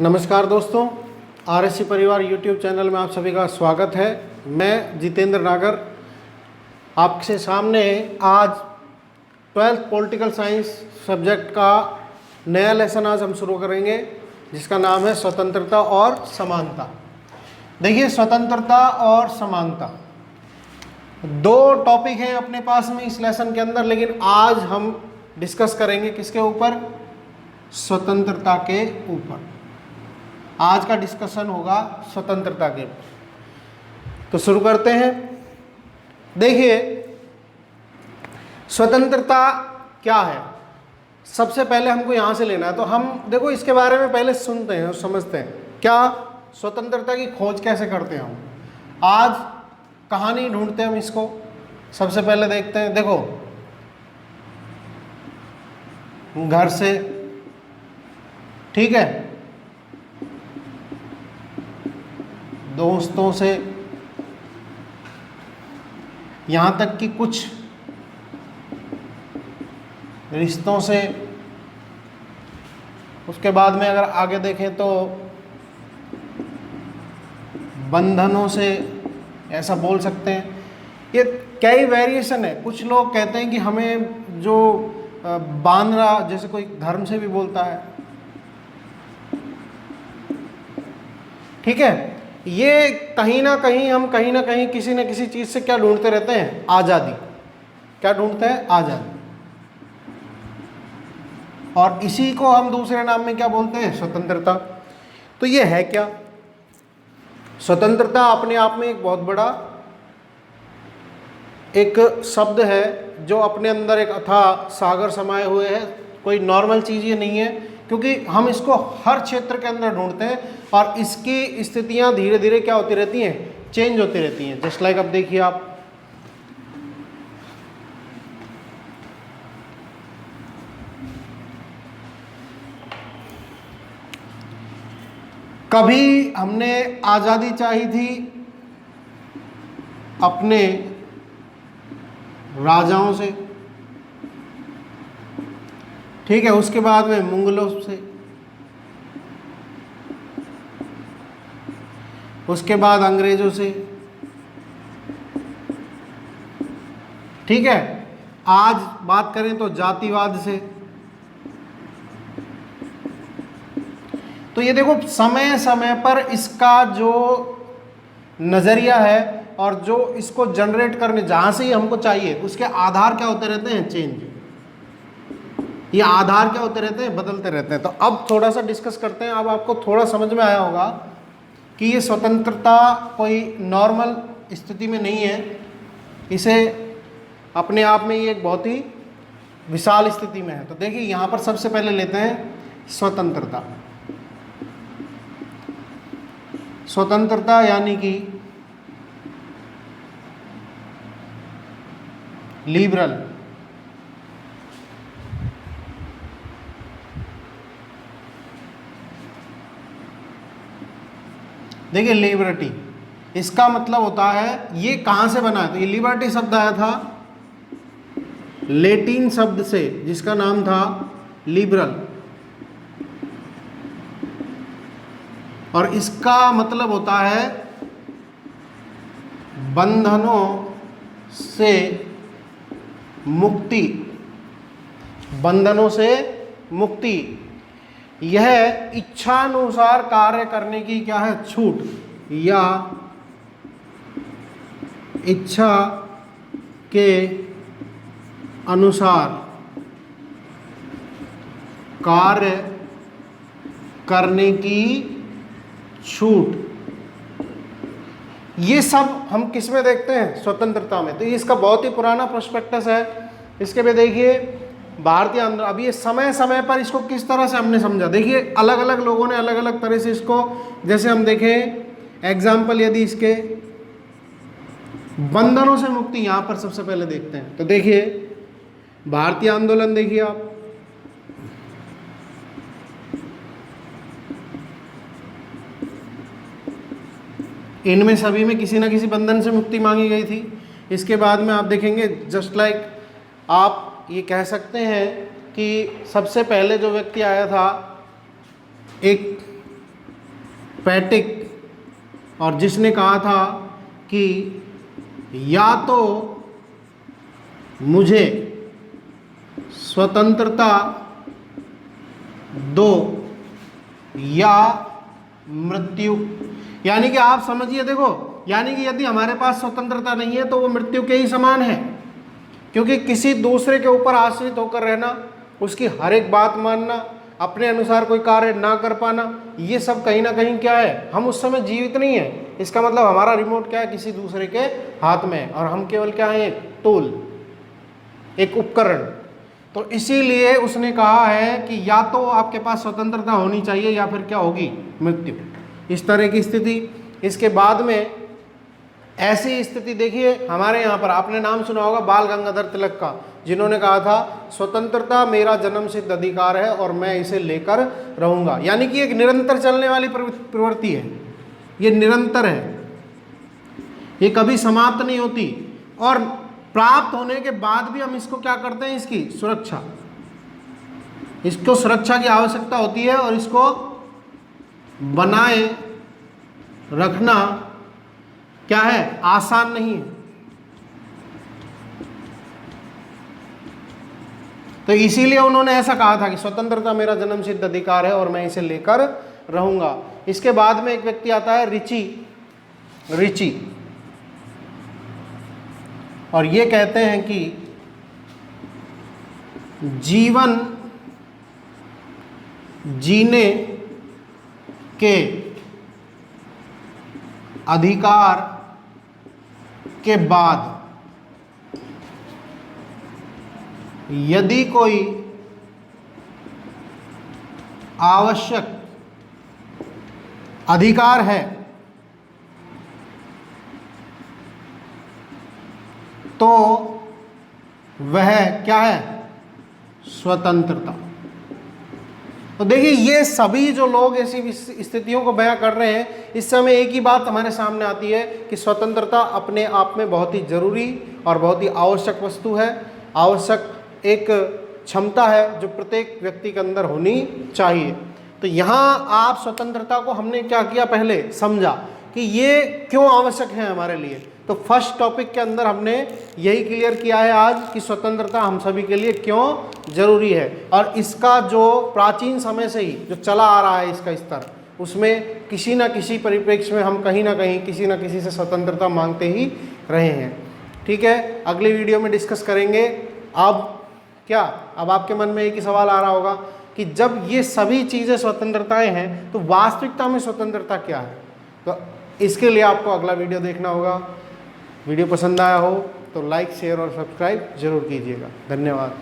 नमस्कार दोस्तों, आरएससी परिवार यूट्यूब चैनल में आप सभी का स्वागत है। मैं जितेंद्र नागर आपके सामने आज 12th पॉलिटिकल साइंस सब्जेक्ट का नया लेसन आज हम शुरू करेंगे, जिसका नाम है स्वतंत्रता और समानता। देखिए, स्वतंत्रता और समानता दो टॉपिक हैं अपने पास में इस लेसन के अंदर, लेकिन आज हम डिस्कस करेंगे किसके ऊपर? स्वतंत्रता के ऊपर। आज का डिस्कशन होगा स्वतंत्रता के ऊपर। तो शुरू करते हैं। देखिए, स्वतंत्रता क्या है, सबसे पहले हमको यहाँ से लेना है। तो हम देखो इसके बारे में पहले सुनते हैं और समझते हैं, क्या स्वतंत्रता की खोज कैसे करते हैं हम। आज कहानी ढूंढते हैं हम इसको। सबसे पहले देखते हैं, देखो घर से, ठीक है, दोस्तों से, यहाँ तक कि कुछ रिश्तों से, उसके बाद में अगर आगे देखें तो बंधनों से, ऐसा बोल सकते हैं। ये कई वेरिएशन है। कुछ लोग कहते हैं कि हमें जो बांध रहा, जैसे कोई धर्म से भी बोलता है, ठीक है। ये कहीं ना कहीं हम कहीं ना कहीं किसी न किसी चीज़ से क्या ढूंढते रहते हैं? आज़ादी। क्या ढूंढते हैं? आज़ादी। और इसी को हम दूसरे नाम में क्या बोलते हैं? स्वतंत्रता। तो ये है क्या? स्वतंत्रता अपने आप में एक बहुत बड़ा एक शब्द है, जो अपने अंदर एक अथाह सागर समाये हुए है। कोई नॉर्मल चीज़ ये नहीं है, क्योंकि हम इसको हर क्षेत्र के अंदर ढूंढते हैं और इसकी स्थितियां धीरे धीरे क्या होती रहती हैं? चेंज होती रहती हैं। जस्ट लाइक अब देखिए आप, कभी हमने आज़ादी चाही थी अपने राजाओं से, ठीक है, उसके बाद में मुगलों से, उसके बाद अंग्रेजों से, ठीक है। आज बात करें तो जातिवाद से। तो ये देखो, समय समय पर इसका जो नज़रिया है और जो इसको जनरेट करने जहाँ से ही हमको चाहिए, उसके आधार क्या होते रहते हैं? चेंज। ये आधार क्या होते रहते हैं? बदलते रहते हैं। तो अब थोड़ा सा डिस्कस करते हैं। अब आपको थोड़ा समझ में आया होगा कि ये स्वतंत्रता कोई नॉर्मल स्थिति में नहीं है। इसे अपने आप में ये एक बहुत ही विशाल स्थिति में है। तो देखिए, यहाँ पर सबसे पहले लेते हैं स्वतंत्रता। स्वतंत्रता यानी कि लिबरल, देखिए लिबर्टी, इसका मतलब होता है, ये कहाँ से बना है? तो ये लिबर्टी शब्द आया था लैटिन शब्द से, जिसका नाम था लिबरल, और इसका मतलब होता है बंधनों से मुक्ति। बंधनों से मुक्ति, यह इच्छानुसार कार्य करने की क्या है? छूट, या इच्छा के अनुसार कार्य करने की छूट। ये सब हम किस में देखते हैं? स्वतंत्रता में। तो ये इसका बहुत ही पुराना प्रोस्पेक्टस है। इसके में देखिए भारतीय आंदोलन। अब ये समय समय पर इसको किस तरह से हमने समझा, देखिए अलग अलग लोगों ने अलग अलग तरह से इसको, जैसे हम देखें एग्जाम्पल, यदि इसके बंधनों से मुक्ति यहाँ पर सबसे पहले देखते हैं। तो देखिए भारतीय आंदोलन, देखिए आप, इनमें सभी में किसी न किसी बंधन से मुक्ति मांगी गई थी। इसके बाद में आप देखेंगे, जस्ट लाइक आप ये कह सकते हैं कि सबसे पहले जो व्यक्ति आया था, एक पैटिक, और जिसने कहा था कि या तो मुझे स्वतंत्रता दो या मृत्यु। यानी कि आप समझिए, देखो, यानी कि यदि हमारे पास स्वतंत्रता नहीं है तो वो मृत्यु के ही समान है, क्योंकि किसी दूसरे के ऊपर आश्रित होकर रहना, उसकी हर एक बात मानना, अपने अनुसार कोई कार्य ना कर पाना, ये सब कहीं ना कहीं क्या है, हम उस समय जीवित नहीं है। इसका मतलब हमारा रिमोट क्या है, किसी दूसरे के हाथ में है, और हम केवल क्या है, एक टूल, एक उपकरण। तो इसीलिए उसने कहा है कि या तो आपके पास स्वतंत्रता होनी चाहिए या फिर क्या होगी, मृत्यु। इस तरह की स्थिति। इसके बाद में ऐसी स्थिति देखिए हमारे यहाँ पर, आपने नाम सुना होगा बाल गंगाधर तिलक का, जिन्होंने कहा था स्वतंत्रता मेरा जन्मसिद्ध अधिकार है और मैं इसे लेकर रहूंगा। यानी कि एक निरंतर चलने वाली प्रवृत्ति है, ये निरंतर है, ये कभी समाप्त नहीं होती, और प्राप्त होने के बाद भी हम इसको क्या करते हैं, इसकी सुरक्षा, इसको सुरक्षा की आवश्यकता होती है, और इसको बनाए रखना क्या है, आसान नहीं है। तो इसीलिए उन्होंने ऐसा कहा था कि स्वतंत्रता मेरा जन्मसिद्ध अधिकार है और मैं इसे लेकर रहूंगा। इसके बाद में एक व्यक्ति आता है रिची, और ये कहते हैं कि जीवन जीने के अधिकार के बाद यदि कोई आवश्यक अधिकार है तो वह क्या है, स्वतंत्रता। तो देखिए ये सभी जो लोग ऐसी स्थितियों को बयां कर रहे हैं, इस समय एक ही बात हमारे सामने आती है कि स्वतंत्रता अपने आप में बहुत ही जरूरी और बहुत ही आवश्यक वस्तु है, आवश्यक एक क्षमता है जो प्रत्येक व्यक्ति के अंदर होनी चाहिए। तो यहाँ आप स्वतंत्रता को हमने क्या किया, पहले समझा कि ये क्यों आवश्यक है हमारे लिए। तो फर्स्ट टॉपिक के अंदर हमने यही क्लियर किया है आज कि स्वतंत्रता हम सभी के लिए क्यों जरूरी है, और इसका जो प्राचीन समय से ही जो चला आ रहा है इसका स्तर, उसमें किसी न किसी परिप्रेक्ष्य में हम कहीं ना कहीं किसी न किसी से स्वतंत्रता मांगते ही रहे हैं। ठीक है, अगली वीडियो में डिस्कस करेंगे। अब क्या, अब आपके मन में एक ही सवाल आ रहा होगा कि जब ये सभी चीज़ें स्वतंत्रताएं हैं तो वास्तविकता में स्वतंत्रता क्या है। तो इसके लिए आपको अगला वीडियो देखना होगा। वीडियो पसंद आया हो तो लाइक, शेयर और सब्सक्राइब जरूर कीजिएगा। धन्यवाद।